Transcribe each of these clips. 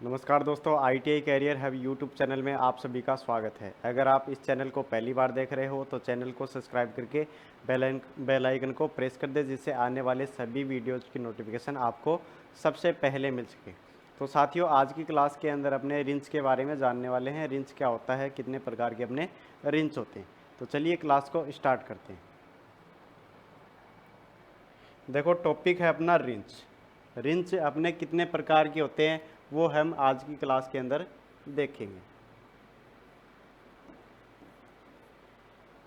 नमस्कार दोस्तों, ITI career hub YouTube channel में आप सभी का स्वागत है। अगर आप इस चैनल को पहली बार देख रहे हो तो चैनल को सब्सक्राइब करके बेल आइकन को प्रेस कर दे, जिससे आने वाले सभी वीडियोज़ की नोटिफिकेशन आपको सबसे पहले मिल सके। तो साथियों, आज की क्लास के अंदर अपने रिंच के बारे में जानने वाले हैं। रिंच क्या होता है, कितने प्रकार के अपने रिंच होते हैं। तो चलिए क्लास को स्टार्ट करते हैं। देखो, टॉपिक है अपना रिंच। रिंच अपने कितने प्रकार के होते हैं वो हम आज की क्लास के अंदर देखेंगे।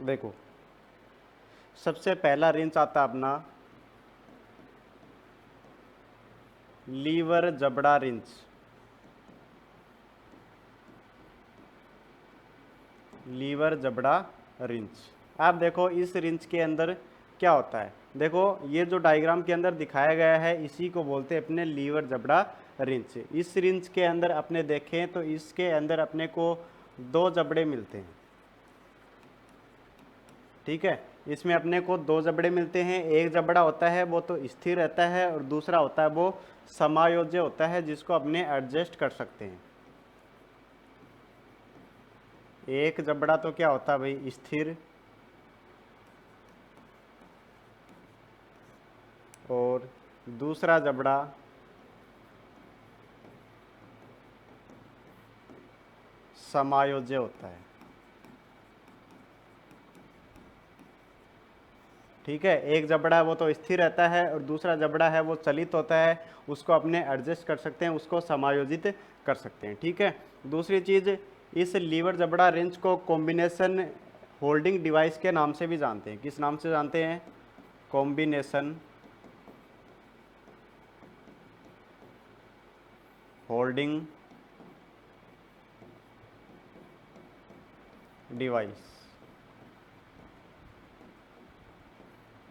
देखो, सबसे पहला रिंच आता अपना लीवर जबड़ा रिंच। लीवर जबड़ा रिंच। आप देखो इस रिंच के अंदर क्या होता है। देखो, ये जो डायग्राम के अंदर दिखाया गया है इसी को बोलते हैं अपने लीवर जबड़ा रिंच। इस रिंच के अंदर अपने देखें तो इसके अंदर अपने को दो जबड़े मिलते हैं। ठीक है, इसमें अपने को दो जबड़े मिलते हैं। एक जबड़ा होता है वो तो स्थिर रहता है और दूसरा होता है वो समायोज्य होता है, जिसको अपने एडजस्ट कर सकते हैं। एक जबड़ा तो क्या होता है भाई, स्थिर, और दूसरा जबड़ा समायोज्य होता है। ठीक है, एक जबड़ा है वो तो स्थिर रहता है और दूसरा जबड़ा है वो चलित होता है, उसको अपने एडजस्ट कर सकते हैं, उसको समायोजित कर सकते हैं। ठीक है, दूसरी चीज़, इस लीवर जबड़ा रिंच को कॉम्बिनेशन होल्डिंग डिवाइस के नाम से भी जानते हैं। किस नाम से जानते हैं? Combination holding device.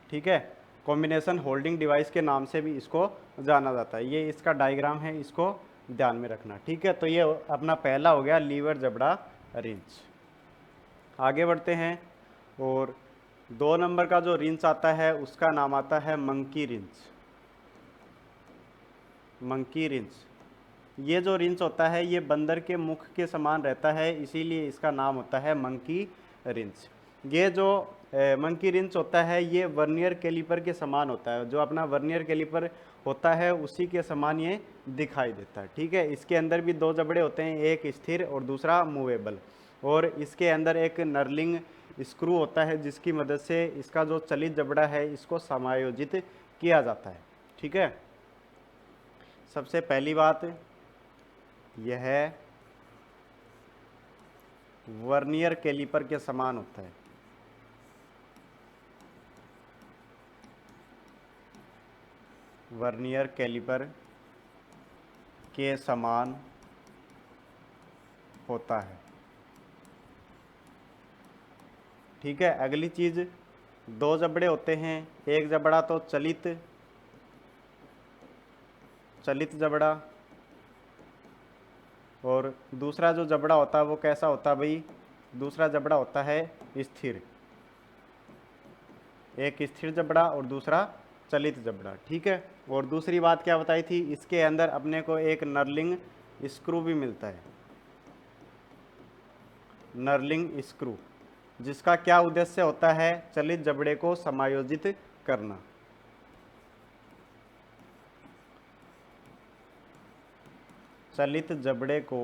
ठीक है, कॉम्बिनेशन होल्डिंग डिवाइस के नाम से भी इसको जाना जाता है। ये इसका डायग्राम है, इसको ध्यान में रखना। ठीक है, तो ये अपना पहला हो गया लीवर जबड़ा रिंच। आगे बढ़ते हैं, और 2 नंबर का जो रिंच आता है उसका नाम आता है मंकी रिंच। मंकी रिंच, ये जो रिंच होता है ये बंदर के मुख के समान रहता है, इसीलिए इसका नाम होता है मंकी रिंच। ये जो मंकी रिंच होता है ये वर्नियर कैलिपर के समान होता है। जो अपना वर्नियर कैलिपर होता है उसी के समान ये दिखाई देता है। ठीक है, इसके अंदर भी दो जबड़े होते हैं, एक स्थिर और दूसरा मूवेबल। और इसके अंदर एक नर्लिंग स्क्रू होता है, जिसकी मदद से इसका जो चलित जबड़ा है इसको समायोजित किया जाता है। ठीक है, सबसे पहली बात यह वर्नियर कैलिपर के समान होता है। वर्नियर कैलिपर के समान होता है। ठीक है, अगली चीज़, दो जबड़े होते हैं। एक जबड़ा तो चलित जबड़ा, और दूसरा जो जबड़ा होता है वो कैसा होता है भाई? दूसरा जबड़ा होता है स्थिर। एक स्थिर जबड़ा और दूसरा चलित जबड़ा। ठीक है, और दूसरी बात क्या बताई थी, इसके अंदर अपने को एक नर्लिंग स्क्रू भी मिलता है। नर्लिंग स्क्रू, जिसका क्या उद्देश्य होता है? चलित जबड़े को समायोजित करना। चलित जबड़े को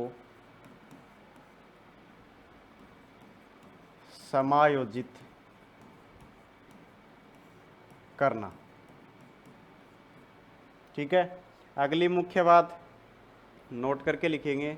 समायोजित करना। ठीक है, अगली मुख्य बात नोट करके लिखेंगे।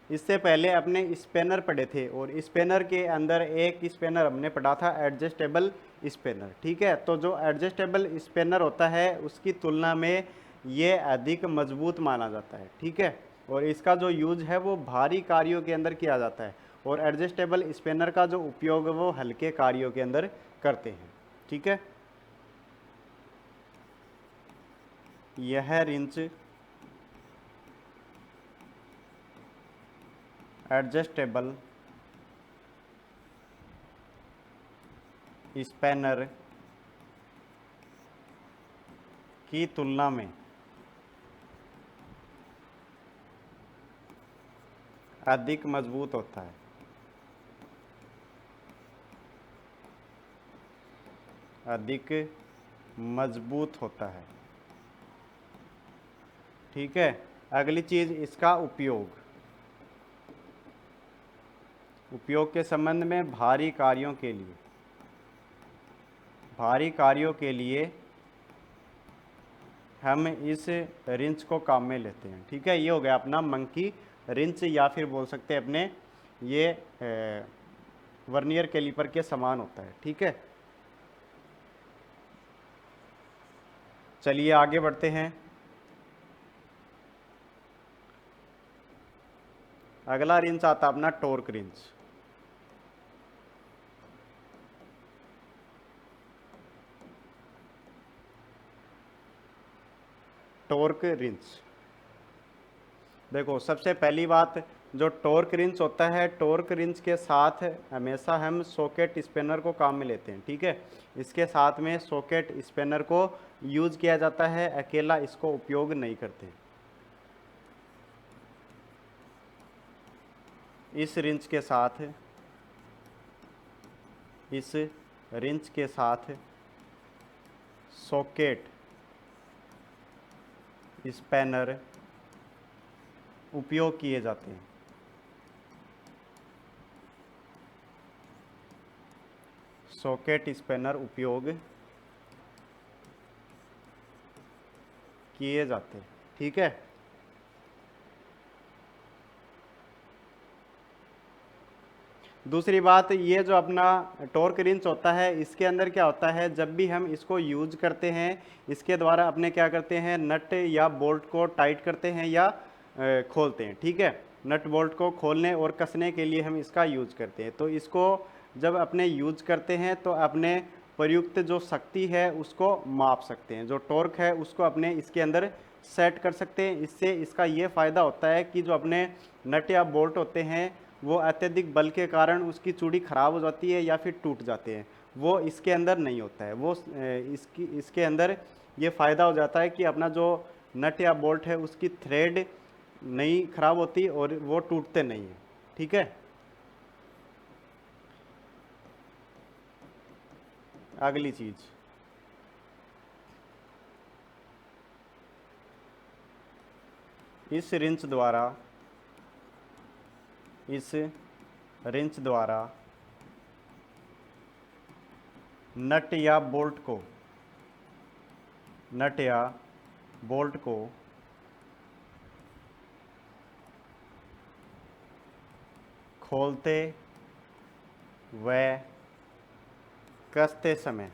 इससे पहले अपने स्पेनर पढ़े थे, और स्पेनर के अंदर एक स्पेनर हमने पढ़ा था एडजस्टेबल स्पेनर। ठीक है, तो जो एडजस्टेबल स्पेनर होता है उसकी तुलना में ये अधिक मजबूत माना जाता है। ठीक है, और इसका जो यूज है वो भारी कार्यों के अंदर किया जाता है, और एडजस्टेबल स्पेनर का जो उपयोग वो हल्के कार्यों के अंदर करते हैं। ठीक है, यह रिंच एडजस्टेबल स्पेनर की तुलना में अधिक मजबूत होता है। अधिक मजबूत होता है। ठीक है। अगली चीज इसका उपयोग। उपयोग के संबंध में भारी कार्यों के लिए, भारी कार्यों के लिए हम इस रिंच को काम में लेते हैं। ठीक है, ये हो गया अपना मंकी रिंच, या फिर बोल सकते हैं अपने ये वर्नियर कैलिपर के समान होता है। ठीक है, चलिए आगे बढ़ते हैं। अगला रिंच आता है अपना टॉर्क रिंच। टॉर्क रिंच, देखो सबसे पहली बात, जो टॉर्क रिंच होता है, टॉर्क रिंच के साथ हमेशा हम सॉकेट स्पिनर को काम में लेते हैं। ठीक है, इसके साथ में सॉकेट स्पिनर को यूज किया जाता है, अकेला इसको उपयोग नहीं करते। इस रिंच के साथ, इस रिंच के साथ सॉकेट स्पैनर उपयोग किए जाते हैं। सॉकेट स्पैनर उपयोग किए जाते हैं। ठीक है, दूसरी बात, ये जो अपना टॉर्क रिंच होता है, इसके अंदर क्या होता है, जब भी हम इसको यूज करते हैं, इसके द्वारा अपने क्या करते हैं, नट या बोल्ट को टाइट करते हैं या खोलते हैं। ठीक है, नट बोल्ट को खोलने और कसने के लिए हम इसका यूज करते हैं। तो इसको जब अपने यूज करते हैं तो अपने प्रयुक्त जो शक्ति है उसको माप सकते हैं, जो टॉर्क है उसको अपने इसके अंदर सेट कर सकते हैं। इससे इसका ये फ़ायदा होता है कि जो अपने नट या बोल्ट होते हैं वो अत्यधिक बल के कारण उसकी चूड़ी खराब हो जाती है या फिर टूट जाते हैं, वो इसके अंदर नहीं होता है। वो इसके अंदर ये फ़ायदा हो जाता है कि अपना जो नट या बोल्ट है उसकी थ्रेड नहीं खराब होती और वो टूटते नहीं है। ठीक है, अगली चीज़, इस रिंच द्वारा, इस रिंच द्वारा नट या बोल्ट को, नट या बोल्ट को खोलते व कसते समय,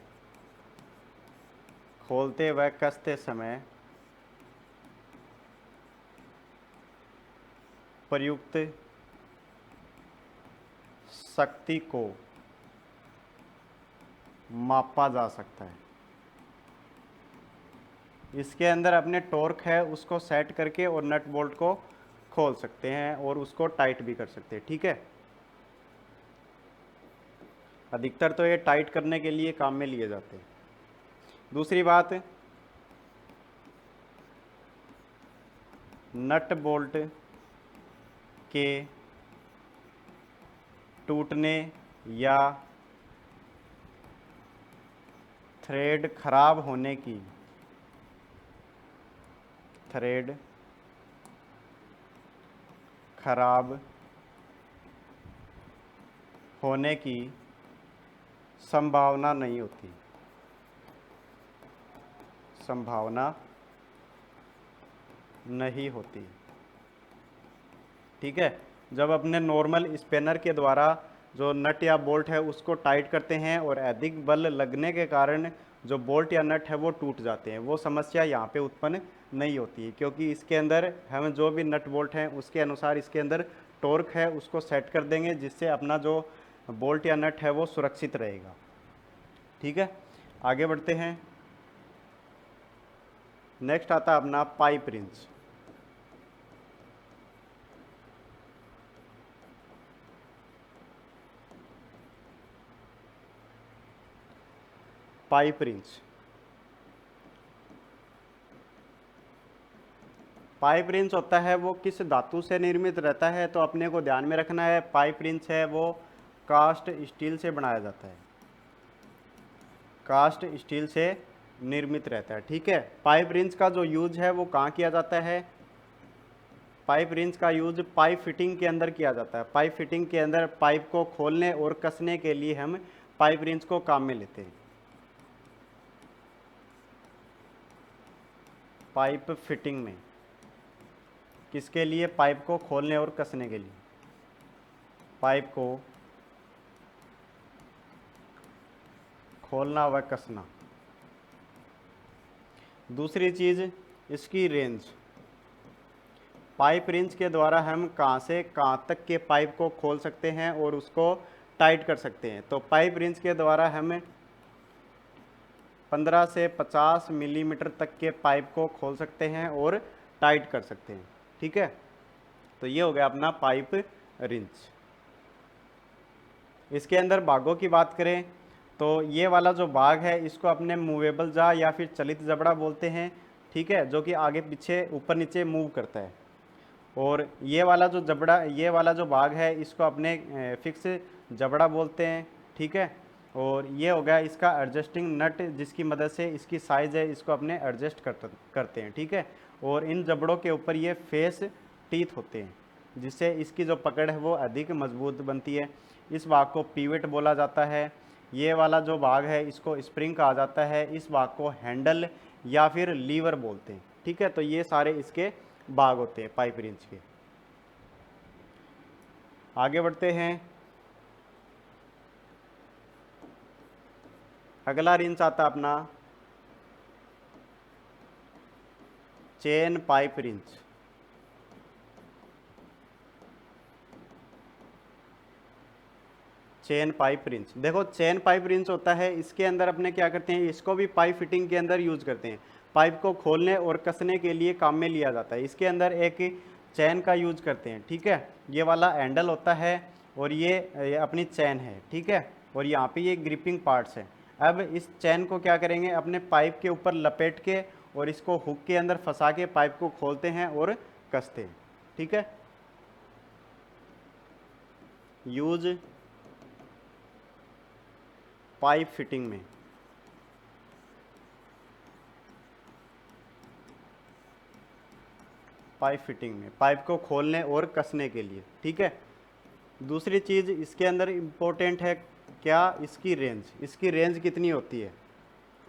खोलते व कसते समय प्रयुक्त शक्ति को मापा जा सकता है। इसके अंदर अपने टॉर्क है उसको सेट करके और नट बोल्ट को खोल सकते हैं और उसको टाइट भी कर सकते हैं। ठीक है, अधिकतर तो ये टाइट करने के लिए काम में लिए जाते हैं। दूसरी बात, नट बोल्ट के टूटने या थ्रेड खराब होने की, थ्रेड खराब होने की संभावना नहीं होती, संभावना नहीं होती। ठीक है, जब अपने नॉर्मल स्पिनर के द्वारा जो नट या बोल्ट है उसको टाइट करते हैं और अधिक बल लगने के कारण जो बोल्ट या नट है वो टूट जाते हैं, वो समस्या यहाँ पे उत्पन्न नहीं होती है, क्योंकि इसके अंदर हम जो भी नट बोल्ट हैं उसके अनुसार इसके अंदर टॉर्क है उसको सेट कर देंगे, जिससे अपना जो बोल्ट या नट है वो सुरक्षित रहेगा। ठीक है, आगे बढ़ते हैं। नेक्स्ट आता है अपना pipe wrench. Pipe wrench, pipe wrench होता है वो किस धातु से निर्मित रहता है, तो अपने को ध्यान में रखना है पाइप रिंच है वो कास्ट स्टील से बनाया जाता है, कास्ट स्टील से निर्मित रहता है। ठीक है, पाइप रिंच का जो यूज है वो कहाँ किया जाता है, पाइप रिंच का यूज पाइप फिटिंग के अंदर किया जाता है। पाइप फिटिंग के अंदर पाइप को खोलने और कसने के लिए हम पाइप रिंच को काम में लेते हैं। पाइप फिटिंग में किसके लिए, पाइप को खोलने और कसने के लिए, पाइप को खोलना व कसना। दूसरी चीज़ इसकी रेंज, पाइप रिंच के द्वारा हम कहाँ से कहाँ तक के पाइप को खोल सकते हैं और उसको टाइट कर सकते हैं। तो पाइप रिंच के द्वारा हम 15 से 50 मिलीमीटर तक के पाइप को खोल सकते हैं और टाइट कर सकते हैं। ठीक है, तो ये हो गया अपना पाइप रिंच। इसके अंदर भागों की बात करें तो ये वाला जो भाग है इसको अपने मूवेबल जा या फिर चलित जबड़ा बोलते हैं। ठीक है, जो कि आगे पीछे ऊपर नीचे मूव करता है। और ये वाला जो जबड़ा, ये वाला जो भाग है इसको अपने फिक्स जबड़ा बोलते हैं। ठीक है, और ये हो गया इसका एडजस्टिंग नट, जिसकी मदद से इसकी साइज़ है इसको अपने एडजस्ट करते हैं। ठीक है, और इन जबड़ों के ऊपर ये फेस टीथ होते हैं, जिससे इसकी जो पकड़ है वो अधिक मजबूत बनती है। इस भाग को पीवेट बोला जाता है। ये वाला जो भाग है इसको स्प्रिंग कहा जाता है। इस भाग को हैंडल या फिर लीवर बोलते हैं। ठीक है, तो ये सारे इसके भाग होते हैं पाइप रिंच के। आगे बढ़ते हैं, अगला रिंच आता अपना chain pipe wrench. Chain pipe wrench, देखो चेन पाइप रिंच होता है, इसके अंदर अपने क्या करते हैं, इसको भी पाइप फिटिंग के अंदर यूज करते हैं। पाइप को खोलने और कसने के लिए काम में लिया जाता है। इसके अंदर एक चैन का यूज करते हैं। ठीक है, ये वाला हैंडल होता है और ये अपनी चैन है। ठीक है, और यहाँ पे ये ग्रिपिंग पार्ट्स हैं। अब इस चैन को क्या करेंगे, अपने पाइप के ऊपर लपेट के और इसको हुक के अंदर फंसा के पाइप को खोलते हैं और कसते हैं। ठीक है, यूज पाइप फिटिंग में, पाइप फिटिंग में पाइप को खोलने और कसने के लिए। ठीक है, दूसरी चीज़ इसके अंदर इम्पोर्टेंट है क्या, इसकी रेंज। इसकी रेंज कितनी होती है,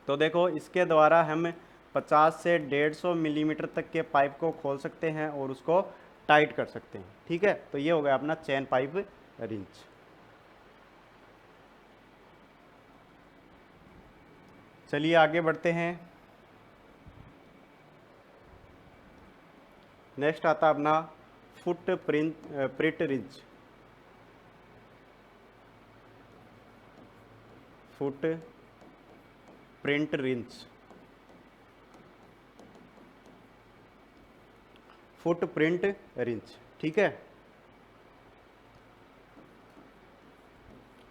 तो देखो इसके द्वारा हम 50 से 150 मिलीमीटर तक के पाइप को खोल सकते हैं और उसको टाइट कर सकते हैं। ठीक है, तो ये हो गया अपना चैन पाइप रिंच। चलिए आगे बढ़ते हैं। नेक्स्ट आता अपना foot print wrench. Foot print wrench, foot print wrench. ठीक है,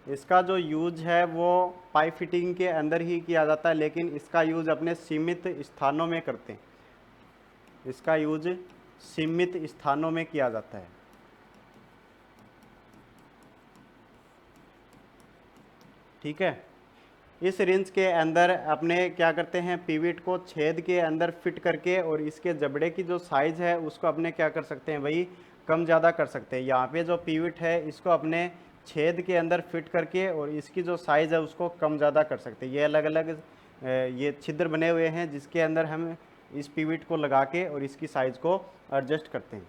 इसका जो यूज है वो पाइप फिटिंग के अंदर ही किया जाता है, लेकिन इसका यूज अपने सीमित स्थानों में करते हैं। इसका यूज सीमित स्थानों में किया जाता है। ठीक है, इस रिंच के अंदर अपने क्या करते हैं, पिविट को छेद के अंदर फिट करके और इसके जबड़े की जो साइज़ है उसको अपने क्या कर सकते हैं, वही कम ज़्यादा कर सकते हैं। यहाँ पे जो पिविट है इसको अपने छेद के अंदर फिट करके और इसकी जो साइज़ है उसको कम ज़्यादा कर सकते हैं। ये अलग अलग ये छिद्र बने हुए हैं जिसके अंदर हम इस पिविट को लगा के और इसकी साइज़ को एडजस्ट करते हैं।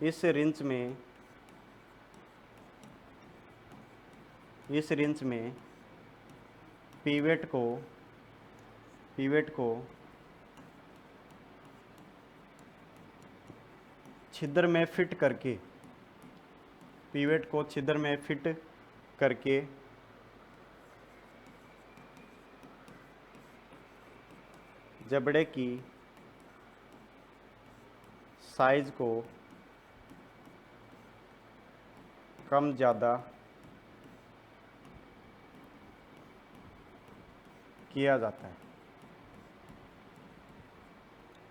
इस रिंच में पिवेट को छिद्र में फिट करके, पिवेट को छिद्र में फिट करके जबड़े की साइज को कम ज़्यादा किया जाता है।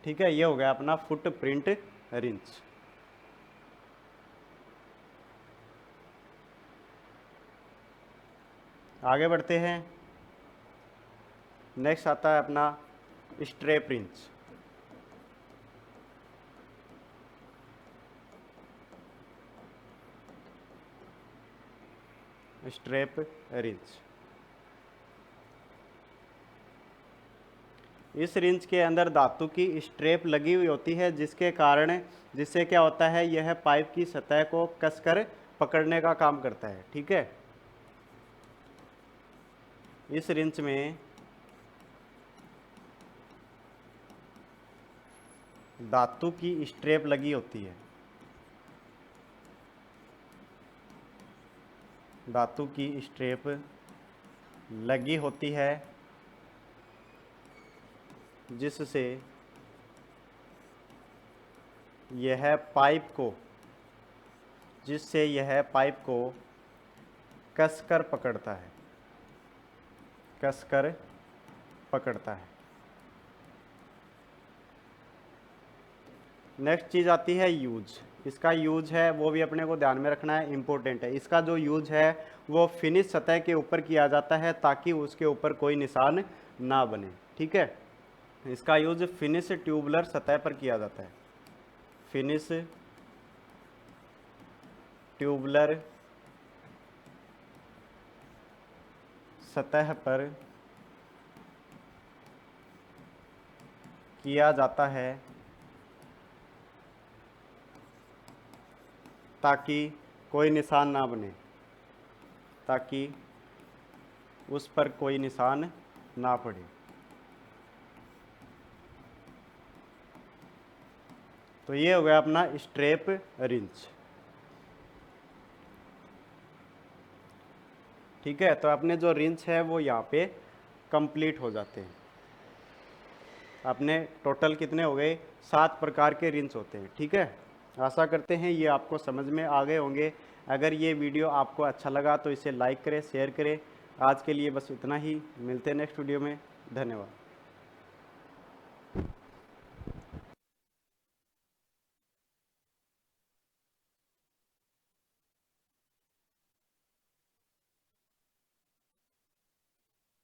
ठीक है, ये हो गया अपना फुटप्रिंट रिंच। आगे बढ़ते हैं। नेक्स्ट आता है अपना स्ट्रेप रिंच। स्ट्रेप रिंच, इस रिंच के अंदर धातु की स्ट्रेप लगी हुई होती है, जिससे क्या होता है, यह पाइप की सतह को कसकर पकड़ने का काम करता है। ठीक है, इस रिंच में धातु की स्ट्रेप लगी होती है, धातु की स्ट्रेप लगी होती है, जिससे यह पाइप को कसकर पकड़ता है, कसकर पकड़ता है। नेक्स्ट चीज़ आती है यूज। इसका यूज है वो भी अपने को ध्यान में रखना है, इम्पोर्टेंट है। इसका जो यूज है वो फिनिश सतह के ऊपर किया जाता है ताकि उसके ऊपर कोई निशान ना बने। ठीक है, इसका यूज फिनिश ट्यूबुलर सतह पर किया जाता है, फिनिश ट्यूबुलर सतह पर किया जाता है ताकि कोई निशान ना बने, ताकि उस पर कोई निशान ना पड़े। तो ये हो गया अपना स्ट्रेप रिंच। ठीक है, तो अपने जो रिंच है वो यहाँ पे कंप्लीट हो जाते हैं। अपने टोटल कितने हो गए, 7 प्रकार के रिंच होते हैं। ठीक है, आशा करते हैं ये आपको समझ में आ गए होंगे। अगर ये वीडियो आपको अच्छा लगा तो इसे लाइक करें, शेयर करें। आज के लिए बस इतना ही, मिलते हैं नेक्स्ट वीडियो में। धन्यवाद।